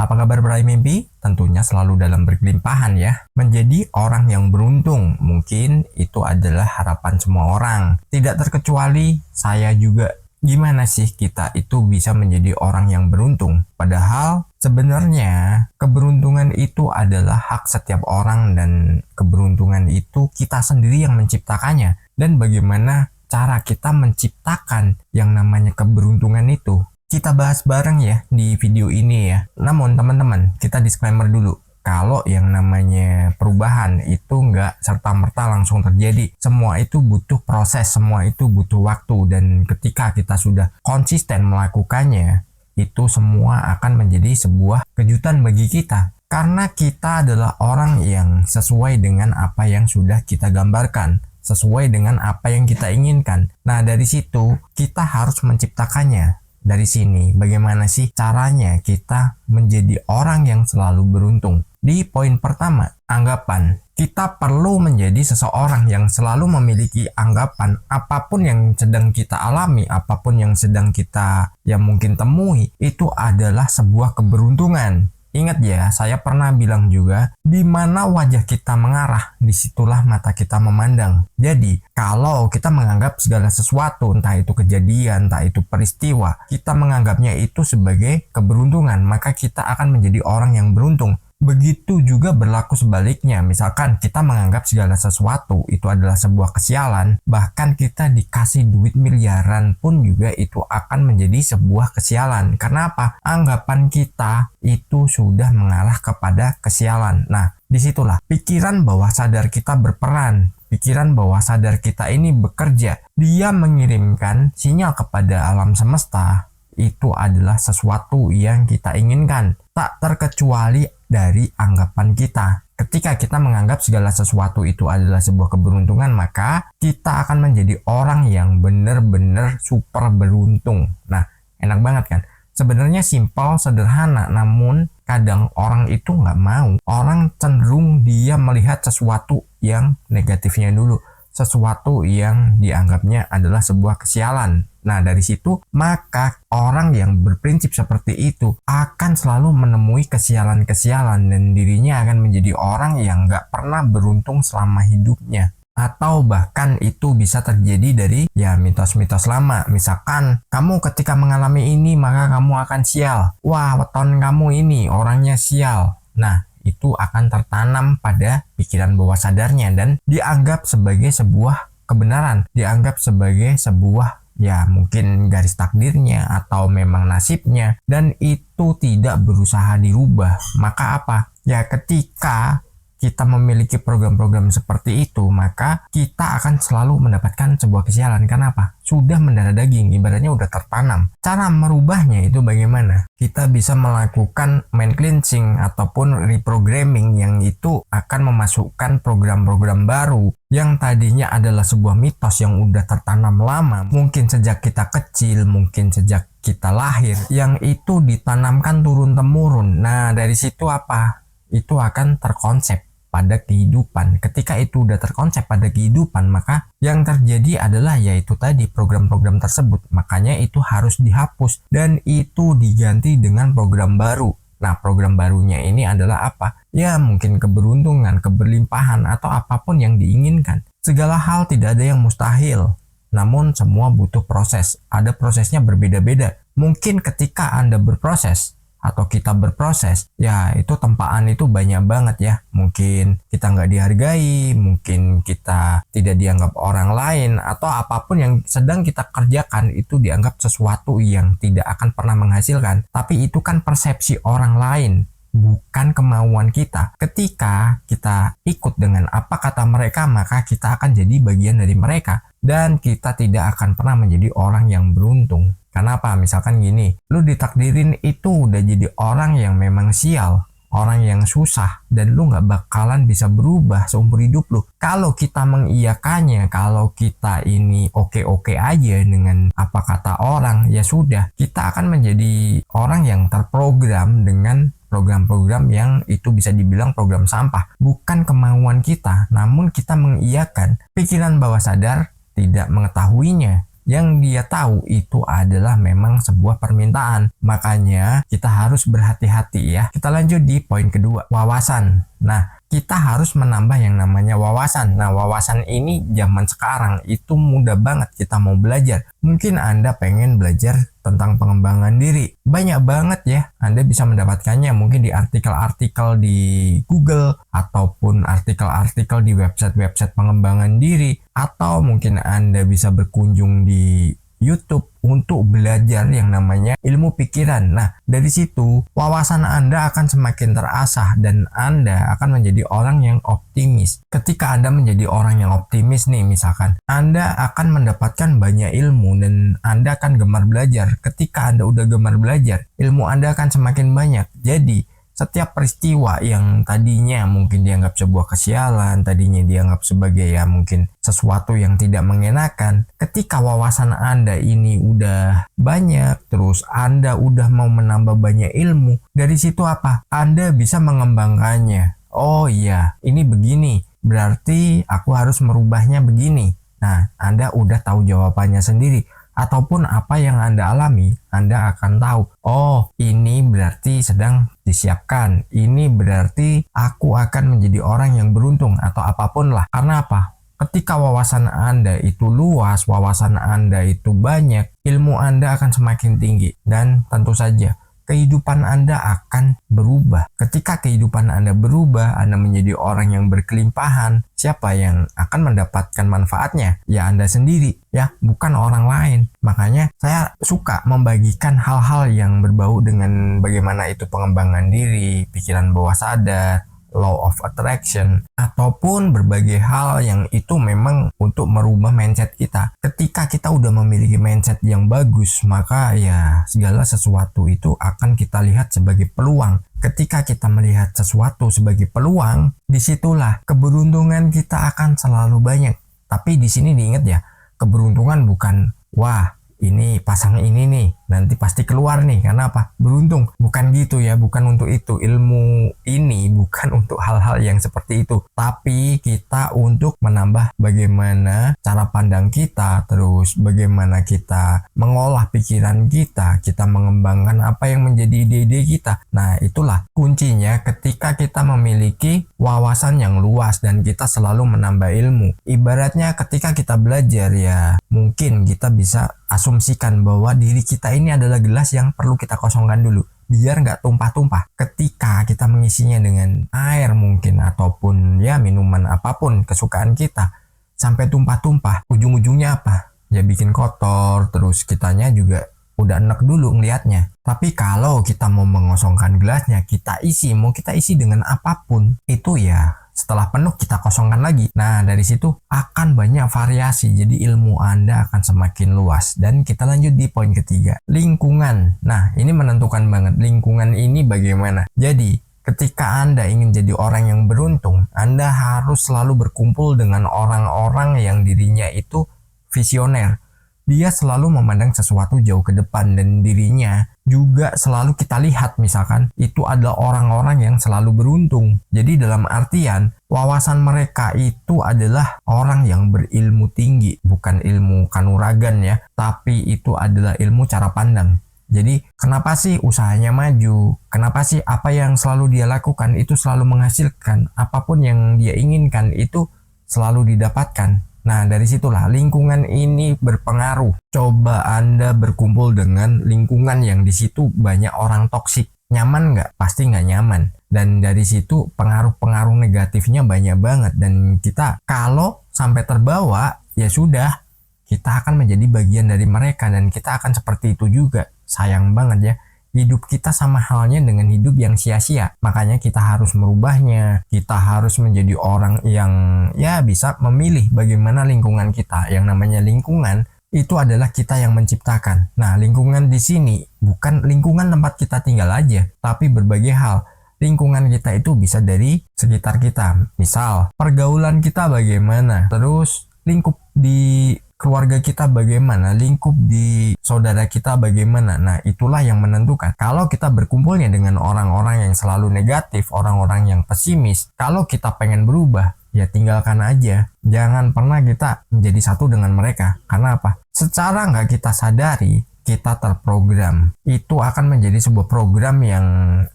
Apa kabar peraih mimpi? Tentunya selalu dalam berkelimpahan ya. Menjadi orang yang beruntung, mungkin itu adalah harapan semua orang. Tidak terkecuali saya juga. Gimana sih kita itu bisa menjadi orang yang beruntung? Padahal sebenarnya keberuntungan itu adalah hak setiap orang dan keberuntungan itu kita sendiri yang menciptakannya. Dan bagaimana cara kita menciptakan yang namanya keberuntungan itu? Kita bahas bareng ya di video ini ya. Namun teman-teman, kita disclaimer dulu. Kalau yang namanya perubahan itu nggak serta-merta langsung terjadi. Semua itu butuh proses, semua itu butuh waktu. Dan ketika kita sudah konsisten melakukannya, itu semua akan menjadi sebuah kejutan bagi kita. Karena kita adalah orang yang sesuai dengan apa yang sudah kita gambarkan. Sesuai dengan apa yang kita inginkan. Nah dari situ kita harus menciptakannya. Dari sini bagaimana sih caranya kita menjadi orang yang selalu beruntung? Di poin pertama, anggapan. Kita perlu menjadi seseorang yang selalu memiliki anggapan apapun yang sedang kita alami, apapun yang sedang kita mungkin temui, itu adalah sebuah keberuntungan. Ingat ya, saya pernah bilang juga, di mana wajah kita mengarah, disitulah mata kita memandang. Jadi, kalau kita menganggap segala sesuatu, entah itu kejadian, entah itu peristiwa, kita menganggapnya itu sebagai keberuntungan, maka kita akan menjadi orang yang beruntung. Begitu juga berlaku sebaliknya, misalkan kita menganggap segala sesuatu itu adalah sebuah kesialan, bahkan kita dikasih duit miliaran pun juga itu akan menjadi sebuah kesialan. Karena apa? Anggapan kita itu sudah mengarah kepada kesialan. Nah, disitulah pikiran bawah sadar kita berperan. Pikiran bawah sadar kita ini bekerja. Dia mengirimkan sinyal kepada alam semesta. Itu adalah sesuatu yang kita inginkan. Tak terkecuali dari anggapan kita. Ketika kita menganggap segala sesuatu itu adalah sebuah keberuntungan, maka kita akan menjadi orang yang benar-benar super beruntung. Nah, enak banget kan? Sebenarnya simpel, sederhana, namun kadang orang itu nggak mau. Orang cenderung dia melihat sesuatu yang negatifnya dulu. Sesuatu yang dianggapnya adalah sebuah kesialan. Nah dari situ maka orang yang berprinsip seperti itu akan selalu menemui kesialan-kesialan dan dirinya akan menjadi orang yang nggak pernah beruntung selama hidupnya. Atau bahkan itu bisa terjadi dari mitos-mitos lama. Misalkan kamu ketika mengalami ini maka kamu akan sial. Wah weton kamu ini orangnya sial. Nah itu akan tertanam pada pikiran bawah sadarnya dan dianggap sebagai sebuah kebenaran. Dianggap sebagai sebuah mungkin garis takdirnya atau memang nasibnya, dan itu tidak berusaha dirubah. Maka apa? Ketika kita memiliki program-program seperti itu, maka kita akan selalu mendapatkan sebuah kesialan. Kenapa? Sudah mendarah daging, ibaratnya udah tertanam. Cara merubahnya itu bagaimana? Kita bisa melakukan mind cleansing ataupun reprogramming yang itu akan memasukkan program-program baru yang tadinya adalah sebuah mitos yang udah tertanam lama. Mungkin sejak kita kecil, mungkin sejak kita lahir, yang itu ditanamkan turun-temurun. Nah, dari situ apa? Itu akan terkonsep pada kehidupan. Ketika itu udah terkonsep pada kehidupan, maka yang terjadi adalah yaitu tadi program-program tersebut. Makanya itu harus dihapus dan itu diganti dengan program baru. Nah, program barunya ini adalah apa? Mungkin keberuntungan, keberlimpahan, atau apapun yang diinginkan. Segala hal tidak ada yang mustahil. Namun semua butuh proses. Ada prosesnya berbeda-beda. Mungkin ketika Anda berproses atau kita berproses, itu tempaan itu banyak banget ya. Mungkin kita nggak dihargai, mungkin kita tidak dianggap orang lain, atau apapun yang sedang kita kerjakan itu dianggap sesuatu yang tidak akan pernah menghasilkan. Tapi itu kan persepsi orang lain, bukan kemauan kita. Ketika kita ikut dengan apa kata mereka, maka kita akan jadi bagian dari mereka. Dan kita tidak akan pernah menjadi orang yang beruntung. Kenapa? Misalkan gini, lu ditakdirin itu udah jadi orang yang memang sial, orang yang susah, dan lu gak bakalan bisa berubah seumur hidup lu. Kalau kita mengiyakannya, kalau kita ini oke-oke aja dengan apa kata orang, ya sudah, kita akan menjadi orang yang terprogram dengan program-program yang itu bisa dibilang program sampah. Bukan kemauan kita, namun kita mengiyakan. Pikiran bawah sadar tidak mengetahuinya. yang dia tahu itu adalah memang sebuah permintaan. Makanya kita harus berhati-hati ya. Kita lanjut di poin kedua, wawasan. Nah, kita harus menambah yang namanya wawasan. Nah, wawasan ini zaman sekarang itu mudah banget kita mau belajar. Mungkin Anda pengen belajar tentang pengembangan diri. Banyak banget ya, Anda bisa mendapatkannya mungkin di artikel-artikel di Google, ataupun artikel-artikel di website-website pengembangan diri, atau mungkin Anda bisa berkunjung di YouTube untuk belajar yang namanya ilmu pikiran. Nah, dari situ wawasan Anda akan semakin terasah dan Anda akan menjadi orang yang optimis. Ketika Anda menjadi orang yang optimis nih, misalkan Anda akan mendapatkan banyak ilmu dan Anda akan gemar belajar. Ketika Anda udah gemar belajar, ilmu Anda akan semakin banyak. Jadi setiap peristiwa yang tadinya mungkin dianggap sebuah kesialan, tadinya dianggap sebagai ya mungkin sesuatu yang tidak mengenakan, ketika wawasan Anda ini udah banyak, terus Anda udah mau menambah banyak ilmu, dari situ apa? Anda bisa mengembangkannya. Oh iya, ini begini, berarti aku harus merubahnya begini. Nah, Anda udah tahu jawabannya sendiri. Ataupun apa yang Anda alami, Anda akan tahu, oh ini berarti sedang disiapkan, ini berarti aku akan menjadi orang yang beruntung atau apapun lah. Karena apa? Ketika wawasan Anda itu luas, wawasan Anda itu banyak, ilmu Anda akan semakin tinggi. Dan tentu saja, kehidupan Anda akan berubah. Ketika kehidupan Anda berubah, Anda menjadi orang yang berkelimpahan. Siapa yang akan mendapatkan manfaatnya? Ya Anda sendiri, ya, bukan orang lain. Makanya saya suka membagikan hal-hal yang berbau dengan bagaimana itu pengembangan diri, pikiran bawah sadar, law of attraction, ataupun berbagai hal yang itu memang untuk merubah mindset kita. Ketika kita udah memiliki mindset yang bagus, maka ya segala sesuatu itu akan kita lihat sebagai peluang. Ketika kita melihat sesuatu sebagai peluang, disitulah keberuntungan kita akan selalu banyak. Tapi di sini diingat ya, keberuntungan bukan wah ini pasang ini nih nanti pasti keluar nih karena apa, beruntung, bukan gitu ya, bukan untuk itu. Ilmu ini bukan untuk hal-hal yang seperti itu, tapi kita untuk menambah bagaimana cara pandang kita, terus bagaimana kita mengolah pikiran kita mengembangkan apa yang menjadi ide-ide kita. Nah itulah kuncinya ketika kita memiliki wawasan yang luas dan kita selalu menambah ilmu. Ibaratnya ketika kita belajar ya mungkin kita bisa asumsikan bahwa diri kita ini adalah gelas yang perlu kita kosongkan dulu biar nggak tumpah-tumpah. Ketika kita mengisinya dengan air mungkin ataupun ya minuman apapun kesukaan kita, sampai tumpah-tumpah, ujung-ujungnya apa? Ya bikin kotor, terus kitanya juga udah enek dulu ngelihatnya. Tapi kalau kita mau mengosongkan gelasnya, kita isi dengan apapun, itu ya setelah penuh kita kosongkan lagi. Nah dari situ akan banyak variasi, jadi ilmu Anda akan semakin luas. Dan kita lanjut di poin ketiga, lingkungan. Nah ini menentukan banget, lingkungan ini bagaimana. Jadi ketika Anda ingin jadi orang yang beruntung, Anda harus selalu berkumpul dengan orang-orang yang dirinya itu visioner. Dia selalu memandang sesuatu jauh ke depan dan dirinya juga selalu kita lihat misalkan itu adalah orang-orang yang selalu beruntung. Jadi dalam artian wawasan mereka itu adalah orang yang berilmu tinggi, bukan ilmu kanuragan ya, tapi itu adalah ilmu cara pandang. Jadi kenapa sih usahanya maju? Kenapa sih apa yang selalu dia lakukan itu selalu menghasilkan? Apapun yang dia inginkan itu selalu didapatkan. Nah dari situlah lingkungan ini berpengaruh. Coba Anda berkumpul dengan lingkungan yang di situ banyak orang toksik. Nyaman nggak? Pasti nggak nyaman. Dan dari situ pengaruh-pengaruh negatifnya banyak banget. Dan kita kalau sampai terbawa ya sudah, kita akan menjadi bagian dari mereka dan kita akan seperti itu juga. Sayang banget ya. Hidup kita sama halnya dengan hidup yang sia-sia. Makanya kita harus merubahnya. Kita harus menjadi orang yang ya bisa memilih bagaimana lingkungan kita. Yang namanya lingkungan itu adalah kita yang menciptakan. Nah, lingkungan di sini bukan lingkungan tempat kita tinggal aja, tapi berbagai hal. Lingkungan kita itu bisa dari sekitar kita. Misal, pergaulan kita bagaimana, terus lingkup di keluarga kita bagaimana, lingkup di saudara kita bagaimana. Nah itulah yang menentukan. Kalau kita berkumpulnya dengan orang-orang yang selalu negatif, orang-orang yang pesimis, kalau kita pengen berubah, ya tinggalkan aja. Jangan pernah kita menjadi satu dengan mereka. Karena apa? Secara nggak kita sadari, kita terprogram. Itu akan menjadi sebuah program yang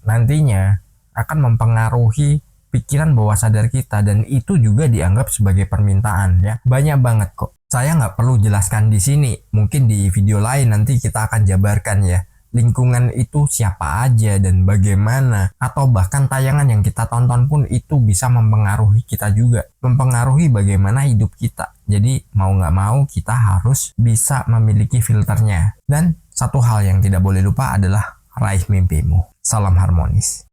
nantinya akan mempengaruhi pikiran bawah sadar kita, dan itu juga dianggap sebagai permintaan ya. Banyak banget kok. Saya nggak perlu jelaskan di sini. Mungkin di video lain nanti kita akan jabarkan ya. Lingkungan itu siapa aja dan bagaimana, atau bahkan tayangan yang kita tonton pun itu bisa mempengaruhi kita juga, mempengaruhi bagaimana hidup kita. Jadi mau nggak mau kita harus bisa memiliki filternya. Dan satu hal yang tidak boleh lupa adalah raih mimpimu. Salam harmonis.